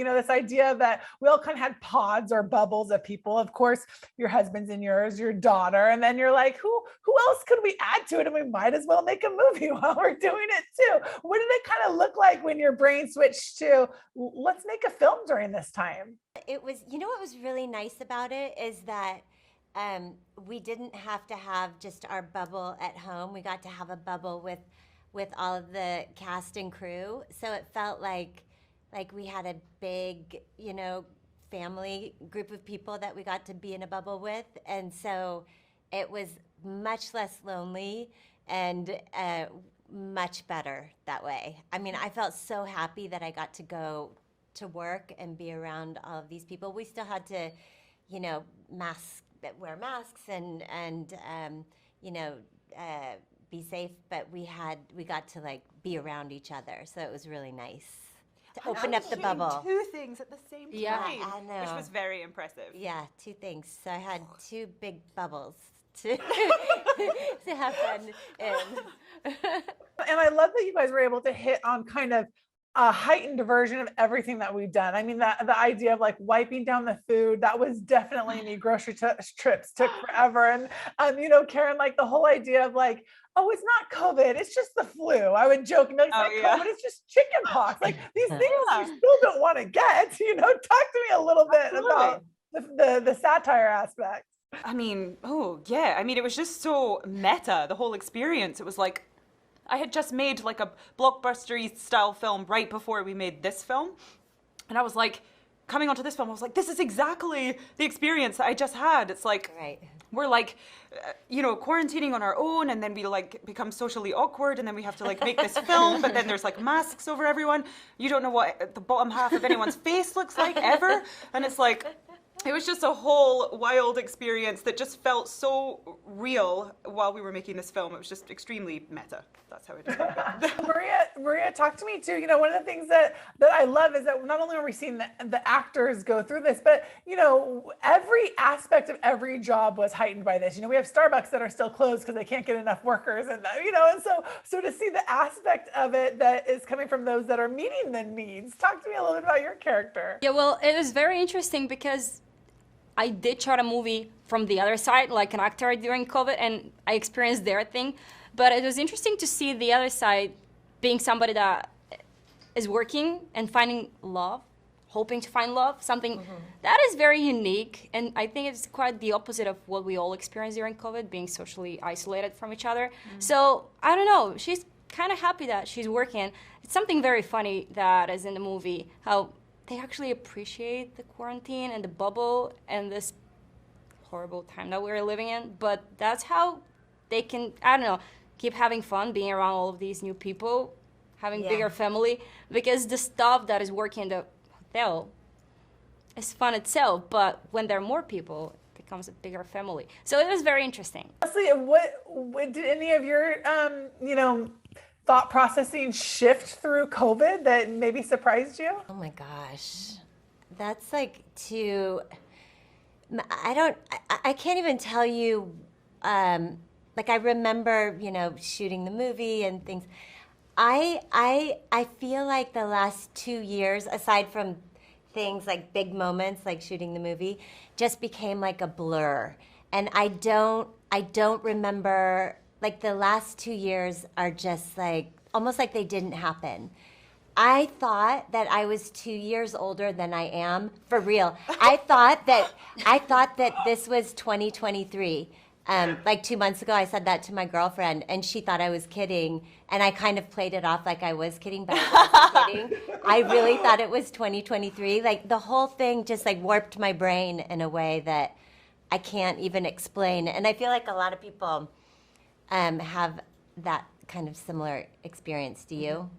this idea that we all kind of had pods or bubbles of people. Of course, your husband's and yours, your daughter, and then you're like, who else could we add to it? And we might as well make a movie while we're doing it too. What did it kind of look like when your brain switched to let's make a film during this time? It was, what was really nice about it is that we didn't have to have just our bubble at home. We got to have a bubble with all of the cast and crew. So it felt like we had a big, family group of people that we got to be in a bubble with. And so it was much less lonely and much better that way. I mean, I felt so happy that I got to go to work and be around all of these people. We still had to, wear masks and be safe, but we got to be around each other. So it was really nice to open up the bubble. Two things at the same time. Yeah, I know. Which was very impressive. Yeah, two things. So I had two big bubbles to to have fun in. And I love that you guys were able to hit on kind of a heightened version of everything that we've done. I mean, the idea of wiping down the food, that was definitely me. Grocery trips took forever. And, Karen, the whole idea of oh, it's not COVID, it's just the flu. I would joke, no, it's not COVID, it's just chicken pox. These things you still don't want to get, talk to me a little bit about the satire aspect. I mean, it was just so meta, the whole experience. It was I had just made a blockbuster style film right before we made this film. And I was coming onto this film, I was this is exactly the experience that I just had. It's right. We're quarantining on our own, and then we become socially awkward, and then we have to make this film, but then there's masks over everyone. You don't know what the bottom half of anyone's face looks like ever. And it's it was just a whole wild experience that just felt so real while we were making this film. It was just extremely meta. That's how it is. Maria, talk to me too. One of the things that I love is that not only are we seeing the actors go through this, but every aspect of every job was heightened by this. We have Starbucks that are still closed because they can't get enough workers, and and so to see the aspect of it that is coming from those that are meeting the needs. Talk to me a little bit about your character. Yeah, well, it was very interesting because I did shot a movie from the other side, like an actor during COVID, and I experienced their thing. But it was interesting to see the other side being somebody that is working and finding love, hoping to find love, something that is very unique. And I think it's quite the opposite of what we all experienced during COVID, being socially isolated from each other. So I don't know, she's kind of happy that she's working. It's something very funny that is in the movie, how they actually appreciate the quarantine and the bubble and this horrible time that we're living in. But that's how they can, I don't know, keep having fun being around all of these new people, having bigger family, because the stuff that is working in the hotel is fun itself, but when there are more people, it becomes a bigger family. So it was very interesting. Honestly, what did any of your, thought processing shift through COVID that maybe surprised you? Oh my gosh. That's I can't even tell you, I remember, shooting the movie and things. I feel like the last 2 years, aside from things like big moments like shooting the movie, just became like a blur. And I don't remember, the last 2 years are just almost like they didn't happen. I thought that I was 2 years older than I am, for real. I thought that this was 2023. 2 months ago, I said that to my girlfriend, and she thought I was kidding, and I kind of played it off like I was kidding, but I wasn't kidding. I really thought it was 2023. The whole thing just warped my brain in a way that I can't even explain. And I feel like a lot of people have that kind of similar experience. Do you?